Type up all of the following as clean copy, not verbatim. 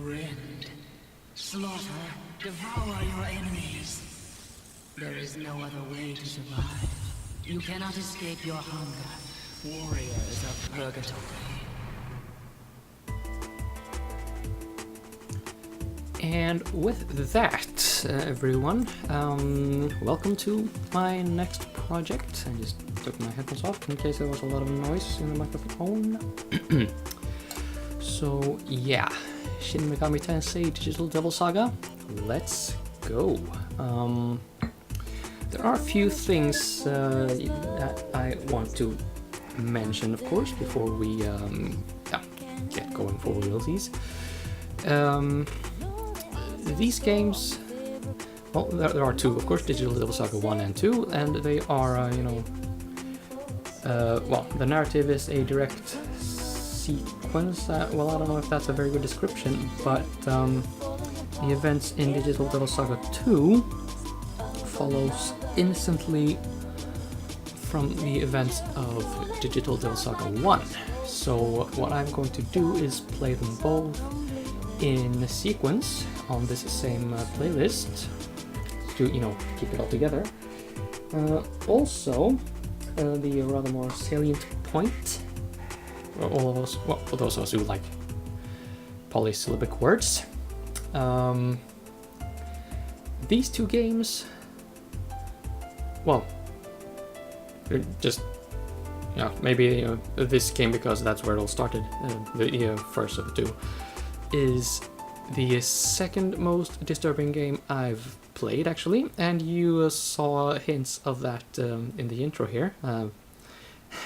Rend, slaughter, devour your enemies. There is no other way to survive. You cannot escape your hunger, warriors of purgatory. And with that, everyone, welcome to my next project. I just took my headphones off in case there was a lot of noise in the microphone. So yeah, Shin Megami Tensei Digital Devil Saga, let's go. There are a few things that I want to mention, of course, before we get going for realsies. These games, well, there are two, of course, Digital Devil Saga 1 and 2, and they are, well, the narrative is a direct sequence. Well, I don't know if that's a very good description, but the events in Digital Devil Saga 2 follows instantly from the events of Digital Devil Saga 1. So what I'm going to do is play them both in sequence on this same playlist to, keep it all together. Also, the rather more salient point, for all of us, well, for those of us who like polysyllabic words, these two games, well, just, maybe this game, because that's where it all started, the first of the two, is the second most disturbing game I've played, actually, and you saw hints of that in the intro here.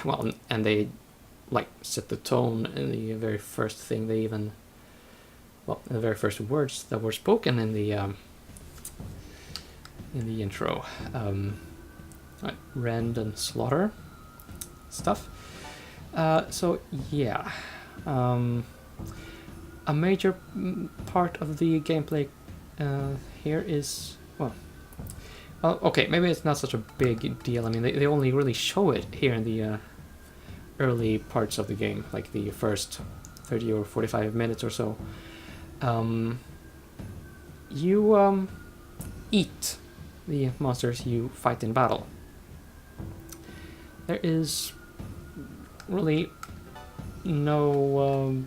Well, and they set the tone in the very first thing they even, well, in the very first words that were spoken in the intro. Rend and slaughter stuff. So yeah. A major part of the gameplay here is, well, okay, maybe it's not such a big deal. I mean, they only really show it here in the early parts of the game, like the first 30 or 45 minutes or so. You eat the monsters you fight in battle. There is really no,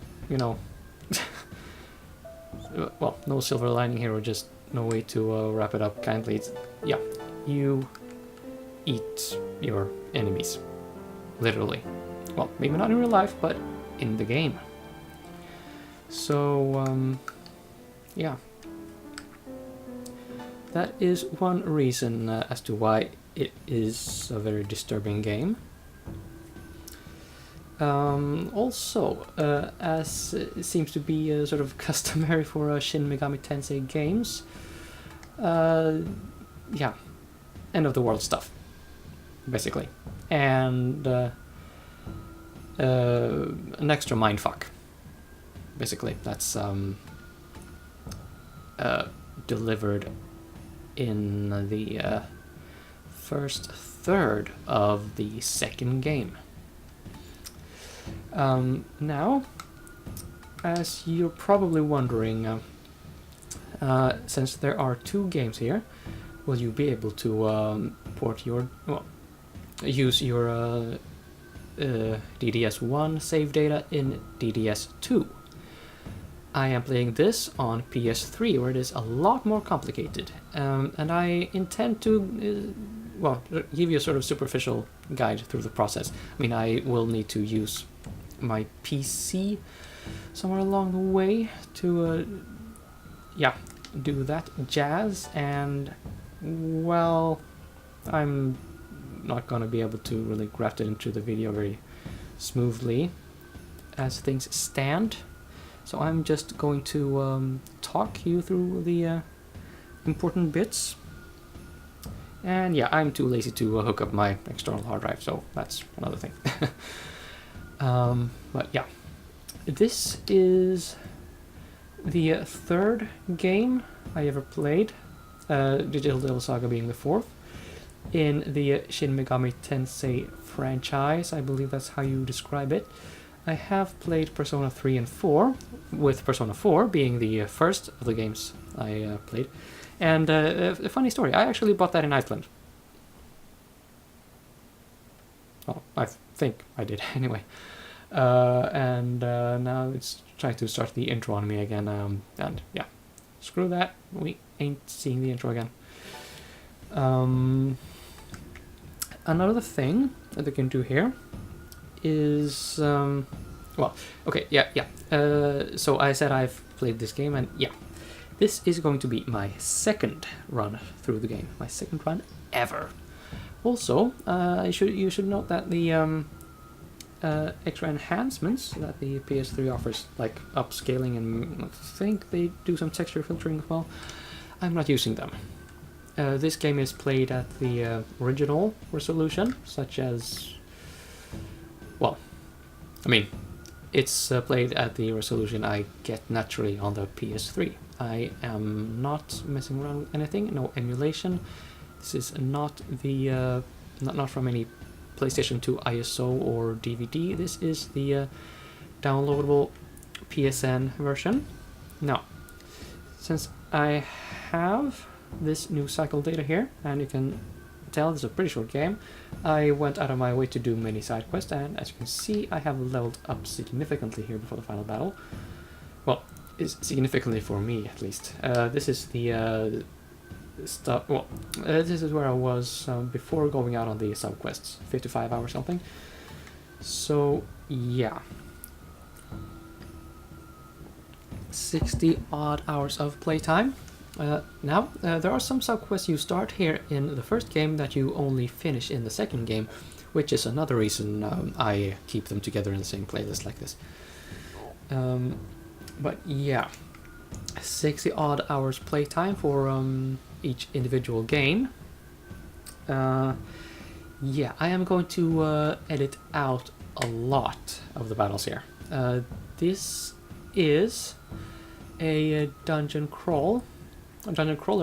well, no silver lining here, or just no way to wrap it up kindly. Yeah, you eat your enemies, literally. Well, maybe not in real life, but in the game. So, yeah. That is one reason as to why it is a very disturbing game. Also, as it seems to be sort of customary for Shin Megami Tensei games, yeah, end of the world stuff, basically, and an extra mindfuck. Basically, that's delivered in the first third of the second game. Now, as you're probably wondering, since there are two games here, will you be able to use your DDS1 save data in DDS2? I am playing this on PS3, where it is a lot more complicated, and I intend to give you a sort of superficial guide through the process. I mean, I will need to use my PC somewhere along the way to do that jazz, and well, I'm not gonna be able to really graft it into the video very smoothly as things stand, so I'm just going to talk you through the important bits. And yeah, I'm too lazy to hook up my external hard drive, so that's another thing. But yeah, this is the third game I ever played, Digital Devil Saga being the fourth, in the Shin Megami Tensei franchise. I believe that's how you describe it. I have played Persona 3 and 4, with Persona 4 being the first of the games I played. And a funny story, I actually bought that in Iceland. Well, I think I did anyway. And now it's trying to start the intro on me again, and yeah, screw that, we ain't seeing the intro again. Another thing that we can do here is, well, okay, yeah. So I said I've played this game, and yeah, this is going to be my second run through the game, my second run ever. Also, you should note that the extra enhancements that the PS3 offers, like upscaling, and I think they do some texture filtering as well, I'm not using them. This game is played at the original resolution, such as, well, I mean, it's played at the resolution I get naturally on the PS3. I am not messing around with anything, no emulation. This is not the not from any PlayStation 2 ISO or DVD. This is the downloadable PSN version. Now, since I have this new cycle data here, and you can tell this is a pretty short game, I went out of my way to do many side quests, and as you can see, I have leveled up significantly here before the final battle. Well, it's significantly for me at least. This is the stuff. Well, this is where I was before going out on the sub quests, 55 hours something. So yeah, 60 odd hours of playtime. Now, there are some sub-quests you start here in the first game that you only finish in the second game, which is another reason I keep them together in the same playlist like this. But yeah, 60 odd hours playtime for each individual game. Yeah, I am going to edit out a lot of the battles here. This is a dungeon crawler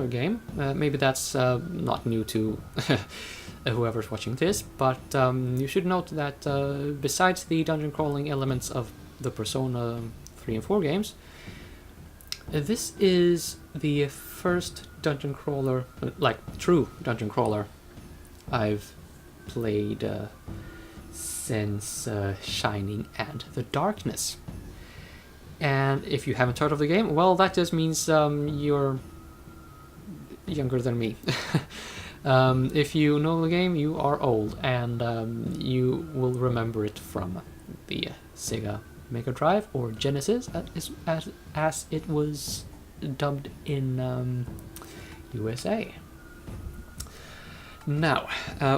game. Maybe that's not new to whoever's watching this, but you should note that besides the dungeon crawling elements of the Persona 3 and 4 games, this is the first dungeon crawler, like true dungeon crawler, I've played since Shining and the Darkness. And if you haven't heard of the game, well, that just means you're younger than me. If you know the game, you are old, and you will remember it from the Sega Mega Drive or Genesis, as it was dubbed in USA. Now,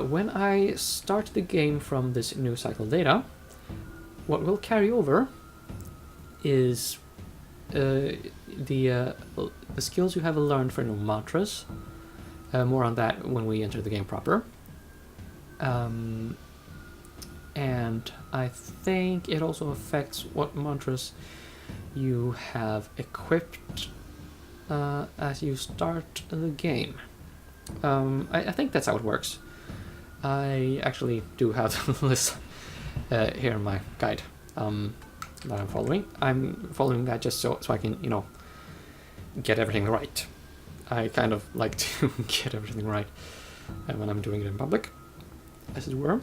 when I start the game from this new cycle data, what will carry over is the skills you have learned for mantras. More on that when we enter the game proper. And I think it also affects what mantras you have equipped as you start the game. I think that's how it works. I actually do have the list here in my guide that I'm following. I'm following that just so I can, get everything right. I kind of like to get everything right when I'm doing it in public, as it were.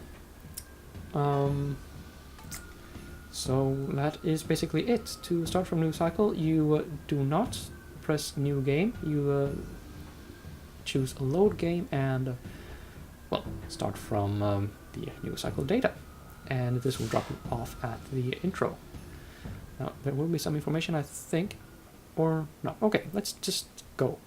So that is basically it. To start from new cycle, you do not press new game. You choose a load game and start from the new cycle data, and this will drop off at the intro. Now there will be some information, I think, or no. Okay, let's just go.